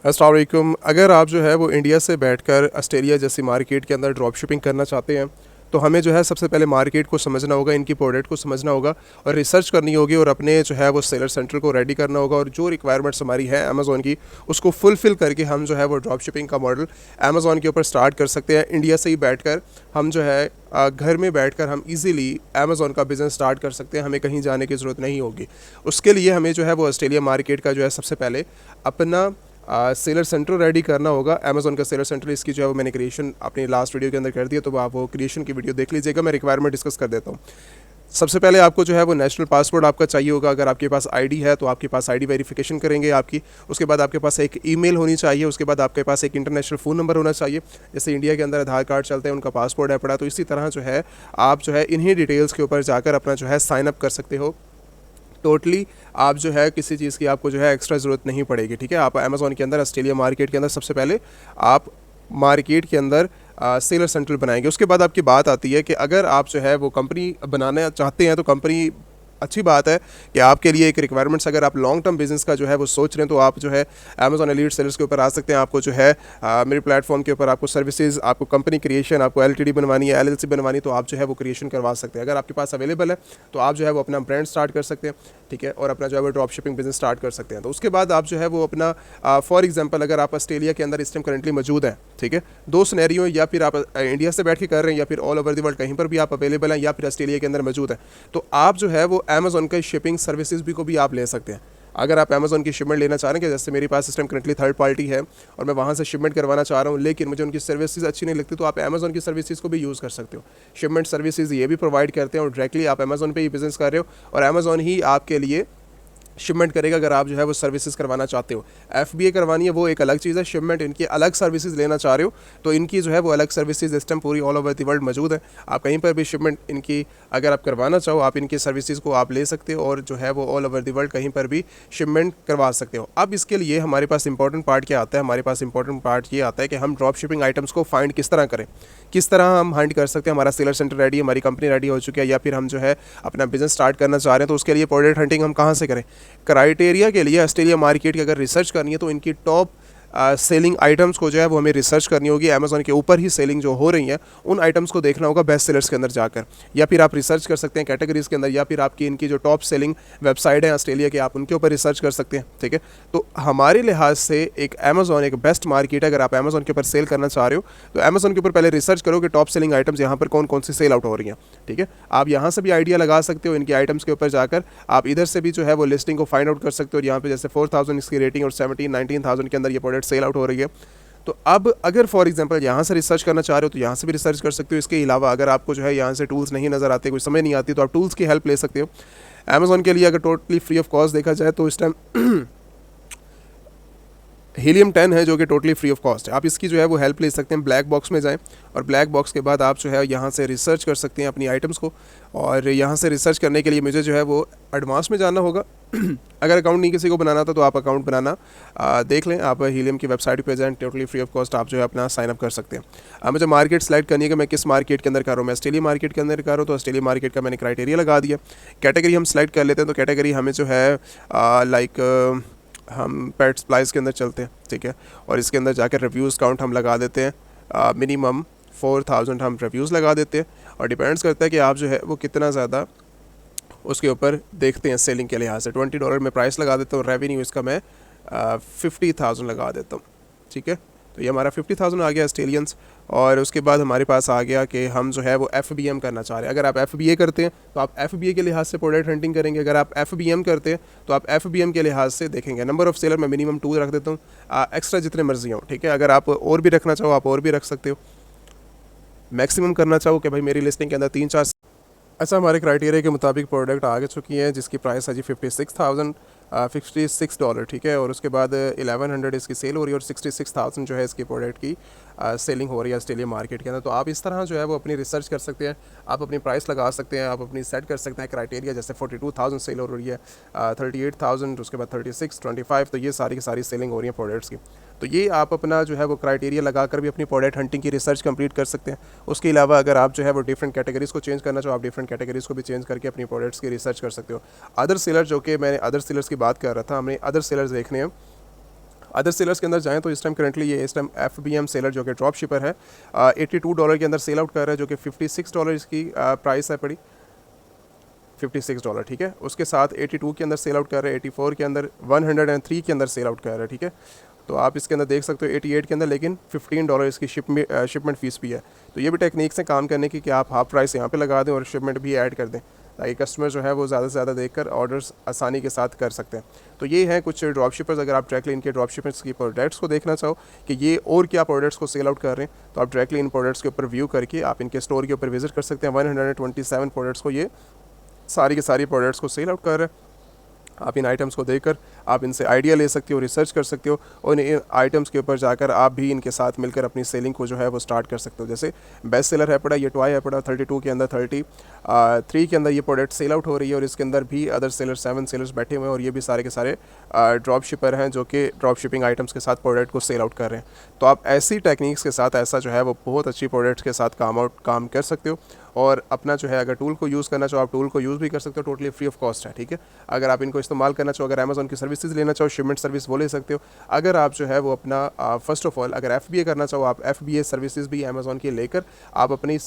अस्सलाम वालेकुम। अगर आप जो है वो इंडिया से बैठकर ऑस्ट्रेलिया जैसी मार्केट के अंदर ड्रॉप शिपिंग करना चाहते हैं, तो हमें जो है सबसे पहले मार्केट को समझना होगा, इनकी प्रोडक्ट को समझना होगा और रिसर्च करनी होगी और अपने जो है वो सेलर सेंटर को रेडी करना होगा और जो रिक्वायरमेंट्स हमारी है अमेज़ॉन की, उसको फुलफ़िल करके हम जो है वो ड्रॉप शिपिंग का मॉडल अमेज़ॉन के ऊपर स्टार्ट कर सकते हैं। इंडिया से ही बैठकर हम जो है घर में बैठकर हम इजीली अमेज़ॉन का बिज़नेस स्टार्ट कर सकते हैं, हमें कहीं जाने की ज़रूरत नहीं होगी। उसके लिए हमें जो है वो ऑस्ट्रेलिया मार्केट का जो है सबसे पहले अपना सेलर सेंटर रेडी करना होगा। अमेज़ॉन का सेलर सेंटर, इसकी जो है वो मैंने क्रिएशन अपनी लास्ट वीडियो के अंदर कर दिया, तो आप वो क्रिएशन की वीडियो देख लीजिएगा। मैं रिक्वायरमेंट डिस्कस कर देता हूँ। सबसे पहले आपको जो है वो नेशनल पासपोर्ट आपका चाहिए होगा। अगर आपके पास आईडी है तो आपके पास आईडी वेरिफिकेशन करेंगे आपकी। उसके बाद आपके पास एक ईमेल होनी चाहिए। उसके बाद आपके पास एक इंटरनेशनल फ़ोन नंबर होना चाहिए। जैसे इंडिया के अंदर आधार कार्ड चलते हैं, उनका पासपोर्ट है पड़ा, तो इसी तरह जो है आप जो है इन्हीं डिटेल्स के ऊपर जाकर अपना जो है साइन अप कर सकते हो। टोटली आप जो है किसी चीज़ की आपको जो है एक्स्ट्रा ज़रूरत नहीं पड़ेगी। ठीक है, आप अमेज़ॉन के अंदर ऑस्ट्रेलिया मार्केट के अंदर सबसे पहले आप मार्केट के अंदर सेलर सेंटर बनाएंगे। उसके बाद आपकी बात आती है कि अगर आप जो है वो कंपनी बनाना चाहते हैं, तो कंपनी अच्छी बात है कि आपके लिए एक रिक्वायरमेंट्स, अगर आप लॉन्ग टर्म बिजनेस का जो है वो सोच रहे हैं, तो आप जो है अमेज़ॉन एलीट सेलर्स के ऊपर आ सकते हैं। आपको जो है मेरे प्लेटफॉर्म के ऊपर आपको सर्विसेज, आपको कंपनी क्रिएशन, आपको एलटीडी बनवानी है, एलएलसी बनवानी, तो आप जो है वो क्रिएशन करवा सकते हैं। अगर आपके पास अवेलेबल है तो आप जो है वो अपना ब्रांड स्टार्ट कर सकते हैं। ठीक है, और अपना जो है वो ड्रॉप शिपिंग बिजनेस स्टार्ट कर सकते हैं। तो उसके बाद आप जो है वो अपना फॉर एग्जांपल अगर आप ऑस्ट्रेलिया के अंदर इस टाइम करंटली मौजूद हैं, ठीक है, दो सिनेरियो, या फिर आप इंडिया से बैठ के कर रहे हैं या फिर ऑल ओवर द वर्ल्ड कहीं पर भी आप अवेलेबल हैं या फिर ऑस्ट्रेलिया के अंदर मौजूद हैं, तो आप जो है वो अमेज़ॉन के शिपिंग सर्विसेज भी को भी आप ले सकते हैं। अगर आप अमेज़ॉन की शिपमेंट लेना चाह रहे हैं, कि जैसे मेरे पास सिस्टम करंटली थर्ड पार्टी है और मैं वहाँ से शिपमेंट करवाना चाह रहा हूँ, लेकिन मुझे उनकी सर्विसेज अच्छी नहीं लगती, तो आप अमेज़ॉन की सर्विसेज को भी यूज़ कर सकते हो। शिपमेंट सर्विसेज ये भी प्रोवाइड करते हैं और डायरेक्टली आप अमेज़ॉन पे ही बिज़नेस कर रहे हो और अमेज़ॉन ही आपके लिए शिपमेंट करेगा अगर आप जो है वो सर्विसेज करवाना चाहते हो। एफबीए करवानी है वो एक अलग चीज़ है, शिपमेंट इनकी अलग सर्विसेज लेना चाह रहे हो तो इनकी जो है वो अलग सर्विसेज इस टाइम पूरी ऑल ओवर द वर्ल्ड मौजूद है। आप कहीं पर भी शिपमेंट इनकी अगर आप करवाना चाहो, आप इनकी सर्विसेज को आप ले सकते हो और जो है वो ऑल ओवर द वर्ल्ड कहीं पर भी शिपमेंट करवा सकते हो। अब इसके लिए हमारे पास इंपॉर्टेंट पार्ट क्या आता है? हमारे पास इंपॉर्टेंट पार्ट ये आता है कि हम ड्रॉप शिपिंग आइटम्स को फाइंड किस तरह करें, किस तरह हम हंट कर सकते हैं। हमारा सेलर सेंटर रेडी है, हमारी कंपनी रेडी हो चुकी है, या फिर हम जो है अपना बिजनेस स्टार्ट करना चाह रहे हैं, तो उसके लिए प्रोडक्ट हंटिंग हम कहाँ से करें? क्राइटेरिया के लिए ऑस्ट्रेलिया मार्केट की अगर रिसर्च करनी है तो इनकी टॉप सेलिंग आइटम्स को जो है वो हमें रिसर्च करनी होगी। अमेज़ॉन के ऊपर ही सेलिंग जो हो रही है उन आइटम्स को देखना होगा बेस्ट सेलर्स के अंदर जाकर, या फिर आप रिसर्च कर सकते हैं कैटेगरीज के अंदर, या फिर आपकी इनकी जो टॉप सेलिंग वेबसाइट है ऑस्ट्रेलिया की, आप उनके ऊपर रिसर्च कर सकते हैं। ठीक है, तो हमारे लिहाज से एक अमेज़ॉन एक बेस्ट मार्केट है। अगर आप अमेज़ॉन के ऊपर सेल करना चाह रहे हो तो अमेज़ॉन के ऊपर पहले रिसर्च करो कि टॉप सेलिंग आइटम्स यहाँ पर कौन कौन सी सेल आउट हो रही हैं। ठीक है, आप यहाँ से भी आइडिया लगा सकते हो, इनकी आइटम्स के ऊपर जाकर आप इधर से भी जो है वो लिस्टिंग को फाइंड आउट कर सकते हो। यहाँ पे जैसे 4000 इसकी रेटिंग और 17-19,000 के अंदर ये प्रोडक्ट सेल आउट हो रही है। तो अब अगर फॉर एग्जांपल यहाँ से रिसर्च करना चाह रहे हो तो यहाँ से भी रिसर्च कर सकते हो। इसके अलावा अगर आपको जो है यहाँ से टूल्स नहीं नज़र आते, कोई समझ नहीं आती, तो आप टूल्स की हेल्प ले सकते हो। अमेज़ॉन के लिए अगर टोटली फ्री ऑफ कॉस्ट देखा जाए तो इस टाइम हीलियम 10 है जो कि टोटली फ्री ऑफ कॉस्ट है। आप इसकी जो है वो हेल्प ले सकते हैं। ब्लैक बॉक्स में जाएं और ब्लैक बॉक्स के बाद आप जो है यहाँ से रिसर्च कर सकते हैं अपनी आइटम्स को। और यहाँ से रिसर्च करने के लिए मुझे जो है वो एडवांस में जाना होगा। अगर अकाउंट नहीं किसी को बनाना था तो आप अकाउंट बनाना देख लें। आप हीलियम की वेबसाइट पे जाएं, टोटली फ्री ऑफ कॉस्ट आप जो है अपना साइन अप कर सकते हैं। मुझे मार्केट सेलेक्ट करनी है कि मैं किस मार्केट के अंदर कर रहा हूँ। मैं ऑस्ट्रेलिया मार्केट के अंदर कर रहा हूँ तो ऑस्ट्रेलिया मार्केट का मैंने क्राइटेरिया लगा दिया। कैटेगरी हम सेलेक्ट कर लेते हैं, तो कैटेगरी हमें जो है लाइक हम पेट सप्लाइज के अंदर चलते हैं। ठीक है, और इसके अंदर जाकर रिव्यूज़ काउंट हम लगा देते हैं। मिनिमम 4000 हम रिव्यूज़ लगा देते हैं और डिपेंड्स करता है कि आप जो है वो कितना ज़्यादा उसके ऊपर देखते हैं सेलिंग के लिहाज से। $20 में प्राइस लगा देता हूँ। रेवेन्यू इसका मैं 50,000 लगा देता हूँ। ठीक है, तो ये हमारा 50,000 आ गया ऑस्ट्रेलियंस। और उसके बाद हमारे पास आ गया कि हम जो है वो FBM करना चाह रहे हैं। अगर आप FBA करते हैं तो आप FBA के लिहाज से प्रोडक्ट हंटिंग करेंगे। अगर आप FBM करते हैं तो आप FBM के लिहाज से देखेंगे। नंबर ऑफ़ सेलर मैं मिनिमम 2 रख देता हूँ, एक्स्ट्रा जितने मर्जी हो। ठीक है, अगर आप और भी रखना चाहो आप और भी रख सकते हो। मैक्सिमम करना चाहो कि भाई मेरी लिस्टिंग के अंदर 3-4। अच्छा, हमारे क्राइटेरिया के मुताबिक प्रोडक्ट आ चुकी है जिसकी प्राइस है जी $56,000। ठीक है, और उसके बाद 1100 इसकी सेल हो रही है और 66,000 जो है इसकी प्रोडक्ट की सेलिंग हो रही है ऑस्ट्रेलिया मार्केट के अंदर। तो आप इस तरह जो है वो अपनी रिसर्च कर सकते हैं, आप अपनी प्राइस लगा सकते हैं, आप अपनी सेट कर सकते हैं क्राइटेरिया। जैसे 42,000 सेल हो रही है, 38,000, उसके बाद 36, 25, तो ये सारी की सारी सेलिंग हो रही है प्रोडक्ट्स की। तो ये आप अपना जो है वो क्राइटेरिया लगाकर भी अपनी प्रोडक्ट हंटिंग की रिसर्च कंप्लीट कर सकते हैं। उसके अलावा अगर आप जो है वो डिफरेंट कैटेगरीज़ को चेंज करना चाहो, आप डिफरेंट कैटेगरीज़ को भी चेंज करके अपनी प्रोडक्ट्स की रिसर्च कर सकते हो। अदर सेलर, जो कि मैंने अदर सेलर्स की बात कर रहा था, हमने अदर सेलर्स देखने हैं। अदर सेलर्स के अंदर जाएं तो इस टाइम करंटली ये इस टाइम FBM सेलर जो कि ड्रॉप शिपर है $82 के अंदर सेल आउट कर रहा है, जो कि $56 इसकी प्राइस है पड़ी, $56, ठीक है। उसके साथ 82 के अंदर सेल आउट कर रहे हैं, 84 के अंदर, 103 के अंदर सेल आउट कर रहे हैं, ठीक है। तो आप इसके अंदर देख सकते हो 88 के अंदर, लेकिन $15 इसकी शिपमेंट फ़ीस भी है। तो ये भी टेक्निक से काम करने की कि आप हाफ प्राइस यहाँ पे लगा दें और शिपमेंट भी ऐड कर दें, ताकि कस्टमर जो है वो ज़्यादा से ज़्यादा देखकर ऑर्डर्स आसानी के साथ कर सकते हैं। तो ये हैं कुछ ड्रॉप शिपर्स। अगर आप डायरेक्टली इनके ड्रॉप शिपर्स की प्रोडक्ट्स को देखना चाहो कि ये और क्या प्रोडक्ट्स को सेल आउट कर रहे हैं, तो आप डायरेक्टली इन प्रोडक्ट्स के ऊपर व्यू करके आप इनके स्टोर के ऊपर विजिट कर सकते हैं। 127 प्रोडक्ट्स को ये सारी के सारी प्रोडक्ट्स को सेल आउट कर रहे हैं। आप इन आइटम्स को देखकर आप इनसे आइडिया ले सकते हो, रिसर्च कर सकते हो, और इन आइटम्स के ऊपर जाकर आप भी इनके साथ मिलकर अपनी सेलिंग को जो है वो स्टार्ट कर सकते हो। जैसे बेस्ट सेलर है पड़ा, ये टॉय है पड़ा 32 के अंदर, 33 के अंदर ये प्रोडक्ट सेल आउट हो रही है, और इसके अंदर भी अदर सेलर 7 सेलर्स बैठे हुए हैं, और ये भी सारे के सारे ड्रॉप शिपर हैं जो कि ड्रॉप शिपिंग आइटम्स के साथ प्रोडक्ट को सेल आउट कर रहे हैं। तो आप ऐसी टेक्निक्स के साथ ऐसा जो है वो बहुत अच्छी प्रोडक्ट्स के साथ काम कर सकते हो, और अपना जो है अगर टूल को यूज़ करना चाहो आप टूल को यूज़ भी कर सकते हो, टोटली फ्री ऑफ कॉस्ट है, ठीक है। अगर आप इनको इस्तेमाल करना चाहो, अगर अमेज़ॉन की सर्विसेज लेना चाहो, शिपमेंट सर्विस वो ले सकते हो। अगर आप जो है वो अपना फर्स्ट ऑफ ऑल अगर FBA करना चाहो, आप FBA सर्विसेज भी अमेज़ॉन की लेकर आप अपनी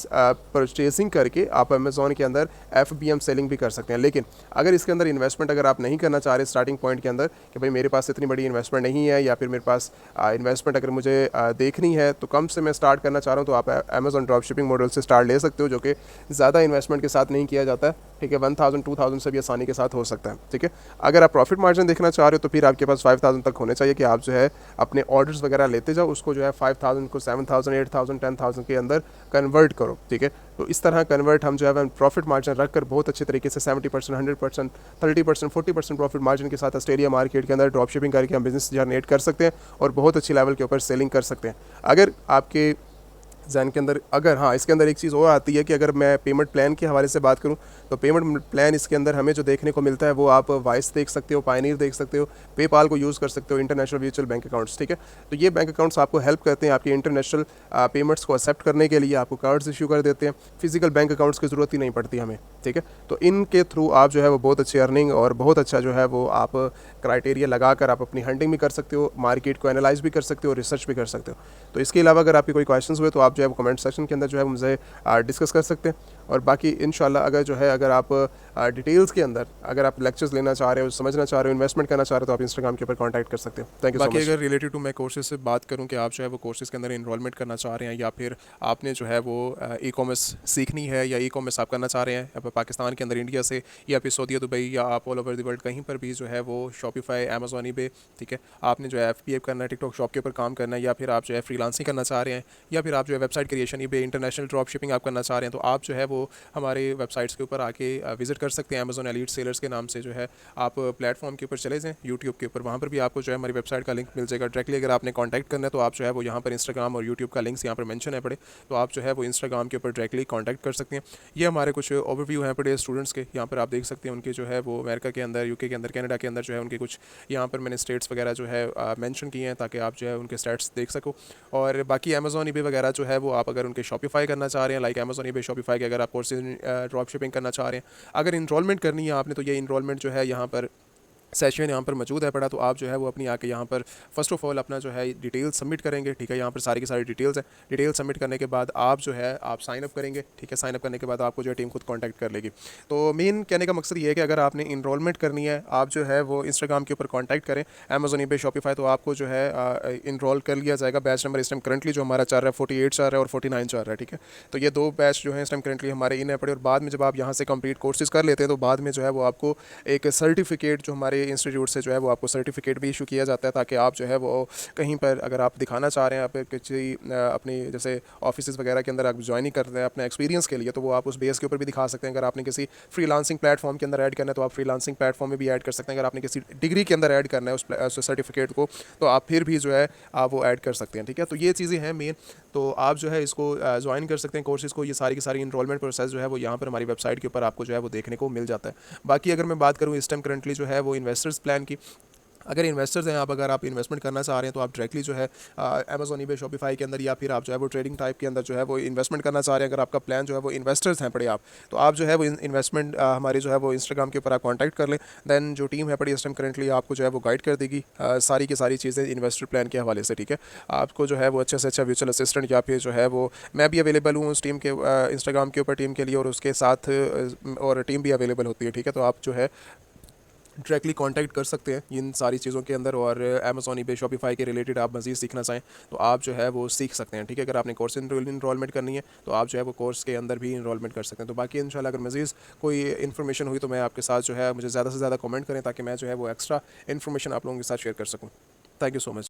परचेसिंग करके आप अमेज़ॉन के अंदर FBM सेलिंग भी कर सकते हैं। लेकिन अगर इसके अंदर इन्वेस्टमेंट अगर आप नहीं करना चाह रहे स्टार्टिंग पॉइंट के अंदर कि भाई मेरे पास इतनी बड़ी इन्वेस्टमेंट नहीं है, या फिर मेरे पास इन्वेस्टमेंट अगर मुझे देखनी है तो कम से मैं स्टार्ट करना चाह रहा हूँ, तो आप अमेज़ॉन ड्रॉप शिपिंग मॉडल से स्टार्ट ले सकते हो, जो कि ज़्यादा इन्वेस्टमेंट के साथ नहीं किया जाता है, ठीक है। 1000-2000 से भी आसानी के साथ हो सकता है, ठीक है। अगर आप प्रॉफिट मार्जिन देखना चाह रहे हो तो फिर आपके पास 5000 तक होने चाहिए कि आप जो है अपने ऑर्डर्स वगैरह लेते जाओ, उसको जो है 5000 को 7000, 8000, 10000 के अंदर कन्वर्ट करो, ठीक है। तो इस तरह कन्वर्ट हम जो है प्रॉफिट मार्जिन रख कर बहुत अच्छे तरीके से 70%, 100%, 30%, 40% प्रॉफिट मार्जिन के साथ ऑस्ट्रेलिया मार्केट के अंदर ड्रॉप शिपिंग करके हम बिजनेस जनरेट कर सकते हैं, और बहुत अच्छी लेवल के ऊपर सेलिंग कर सकते हैं। अगर आपके जहन के अंदर अगर हाँ इसके अंदर एक चीज़ और आती है कि अगर मैं पेमेंट प्लान के हवाले से बात करूं, तो पेमेंट प्लान इसके अंदर हमें जो देखने को मिलता है वो आप वाइस देख सकते हो, पायनीर देख सकते हो, पेपाल को यूज़ कर सकते हो, इंटरनेशनल वर्चुअल बैंक अकाउंट्स, ठीक है। तो ये बैंक अकाउंट्स आपको हेल्प करते हैं आपकी इंटरनेशनल पेमेंट्स को एक्सेप्ट करने के लिए, आपको कार्ड्स इशू कर देते हैं, फिजिकल बैंक अकाउंट्स की ज़रूरत ही नहीं पड़ती हमें, ठीक है। तो इनके थ्रू आप जो है वो बहुत अच्छी अर्निंग और बहुत अच्छा जो है वो आप क्राइटेरिया लगाकर आप अपनी हंटिंग भी कर सकते हो, मार्केट को एनालाइज भी कर सकते हो, रिसर्च भी कर सकते हो। तो इसके अलावा अगर आपके कोई क्वेश्चंस हुए तो आप जो है कमेंट सेक्शन के अंदर जो है मुझे डिस्कस कर सकते हैं। और बाकी इंशाल्लाह अगर जो है अगर आप डिटेल्स के अंदर अगर आप लेक्चर्स लेना चाह रहे हो, समझना चाह रहे हो, इन्वेस्टमेंट करना चाह रहे हो, तो आप इंस्टाग्राम के ऊपर कांटेक्ट कर सकते हो। Thank you so much. बाकी अगर रिलेटेड टू मैं कोर्सेज से बात करूं कि आप जो है वो कोर्सेज के अंदर इनरोलमेंट करना चाह रहे हैं, या फिर आपने जो है वो ई-कॉमर्स सीखनी है, या ई-कॉमर्स आप करना चाह रहे हैं आप पाकिस्तान के अंदर, इंडिया से, या फिर सऊदी दुबई, या आप ऑल ओवर द वर्ल्ड कहीं पर भी जो है वो शॉपिफाई, अमेज़ॉन, ईबे, ठीक है, आपने जो है FBA करना है, टिकटॉक शॉप के ऊपर काम करना है, या फिर आप जो है फ्रीलांसिंग करना चाह रहे हैं, या फिर आप जो है website creation, eBay, international drop shipping आप करना चाह रहे हैं, तो आप जो है वो हमारे वेबसाइट्स के ऊपर आके विजिट कर सकते हैं। अमेज़ॉन एलीट सेलर्स के नाम से जो है आप प्लेटफॉर्म के ऊपर चले जाएँ, यूट्यूब के ऊपर, वहाँ पर भी आपको जो है हमारी वेबसाइट का लिंक मिल जाएगा। डायरेक्टली अगर आपने कॉन्टैक्ट करना है तो आप जो है वो यहाँ पर इंस्टाग्राम और यूट्यूब का लिंक्स यहाँ पर मेंशन है पड़े, तो आप जो है वो इंस्टाग्राम के ऊपर डायरेक्टली कॉन्टैक्ट कर सकते हैं। ये हमारे कुछ ओवरव्यू हैं पड़े स्टूडेंट्स के, यहाँ पर आप देख सकते हैं उनके जो है वो अमेरिका के अंदर, यूके के अंदर, कनाडा के अंदर जो है उनके कुछ यहाँ पर मैंने स्टेट्स वगैरह जो है मेंशन किए हैं, ताकि आप जो है उनके स्टेट्स देख सको। और बाकी अमेज़ॉन, ईबे वगैरह जो है वो आप अगर उनके शॉपिफाई करना चाह रहे हैं, लाइक अमेज़ॉन, ईबे, शॉपिफाई के अगर आप कोर्सेज ड्रॉप शिपिंग करना चाह रहे हैं, अगर इनरोलमेंट करनी है आपने, तो ये इनरोलमेंट जो है यहाँ पर सेशन यहाँ पर मौजूद है पड़ा, तो आप जो है वो अपनी आके यहाँ पर फर्स्ट ऑफ ऑल अपना जो है डिटेल्स सबमिट करेंगे, ठीक है। यहाँ पर सारी की सारी डिटेल्स हैं। डिटेल सबमिट करने के बाद आप जो है आप साइन अप करेंगे, ठीक है। साइन अप करने के बाद आपको जो है टीम खुद कांटेक्ट कर लेगी। तो मेन कहने का मकसद ये है कि अगर आपने इनरोलमेंट करनी है, आप जो है वो इंस्टाग्राम के ऊपर कॉन्टैक्ट करें, अमेज़ॉन, ईबे, शॉपिफाई, तो आपको जो है इनरोल कर लिया जाएगा। बैच नंबर इस टाइम करंटली जो हमारा चल रहा है 48 चल रहा है और 49 चल रहा है, ठीक है। तो ये दो बैच जो है इस टाइम करंटली हमारे इन है पड़े, और बाद में जब आप यहाँ से कंप्लीट कोर्सेज कर लेते हैं तो बाद में जो है वो आपको एक सर्टिफिकेट जो हमारे इंस्टीट्यूट से जो है वो आपको सर्टिफिकेट भी इशू किया जाता है, ताकि आप जो है वो कहीं पर अगर आप दिखाना चाह रहे हैं, आप किसी अपनी जैसे ऑफिस वगैरह के अंदर आप ज्वाइनिंग कर रहे हैं अपने एक्सपीरियंस के लिए, तो वो आप उस बेस के ऊपर भी दिखा सकते हैं। अगर आपने किसी फ्रीलांसिंग प्लेटफॉर्म के अंदर ऐड करना है तो आप फ्रीलांसिंग प्लेटफॉर्म में भी ऐड कर सकते हैं। अगर आपने किसी डिग्री के अंदर ऐड करना है उस सर्टिफिकेट को, तो आप फिर भी जो है आप वो ऐड कर सकते हैं, ठीक है। तो ये चीज़ें हैं मेन, तो आप जो है इसको ज्वाइन कर सकते हैं कोर्सेज़ को। ये सारी की सारी इनरोलमेंट प्रोसेस जो है वो यहाँ पर हमारी वेबसाइट के ऊपर आपको जो है वो देखने को मिल जाता है। बाकी अगर मैं बात करूँ इस टाइम करंटली जो है वो इन्वेस्टर्स प्लान की, अगर इन्वेस्टर्स हैं आप, अगर आप इन्वेस्टमेंट करना चाह रहे हैं तो आप डायरेक्टली जो है अमेजोन, ईबे, शॉपिफाई के अंदर, या फिर आप जो है वो ट्रेडिंग टाइप के अंदर जो है वो इन्वेस्टमेंट करना चाह रहे हैं, अगर आपका प्लान जो है वो इन्वेस्टर्स हैं पड़े आप, तो आप जो है वो इन्वेस्टमेंट हमारी जो है वो इंस्टाग्राम के ऊपर आप कॉन्टैक्ट कर लें। दैन जो टीम है पड़ी इस टाइम करेंटली आपको जो है वो गाइड कर देगी सारी की सारी चीज़ें इन्वेस्टर प्लान के हवाले से, ठीक है। आपको जो है वो अच्छे से अच्छा वर्चुअल असिस्टेंट, या फिर जो है वो मैं भी अवेलेबल हूँ उस टीम के इंस्टाग्राम के ऊपर टीम के लिए, और उसके साथ और टीम भी अवेलेबल होती है, ठीक है। तो आप जो है डायरेक्टली कांटेक्ट कर सकते हैं इन सारी चीज़ों के अंदर, और अमेजोन, ईबे, शॉपिफाई के रिलेटेड आप मज़ीद सीखना चाहें तो आप जो है वो सीख सकते हैं, ठीक है। अगर आपने कोर्स इनरोलमेंट करनी है तो आप जो है वो कोर्स के अंदर भी इनरोलमेंट कर सकते हैं। तो बाकी इंशाल्लाह अगर मज़ीद कोई इन्फॉर्मेशन हुई तो मैं आपके साथ जो है, मुझे ज़्यादा से ज़्यादा कमेंट करें ताकि मैं जो है वो एक्स्ट्रा इन्फॉर्मेशन आप लोगों के साथ शेयर कर सकूँ। Thank you so much.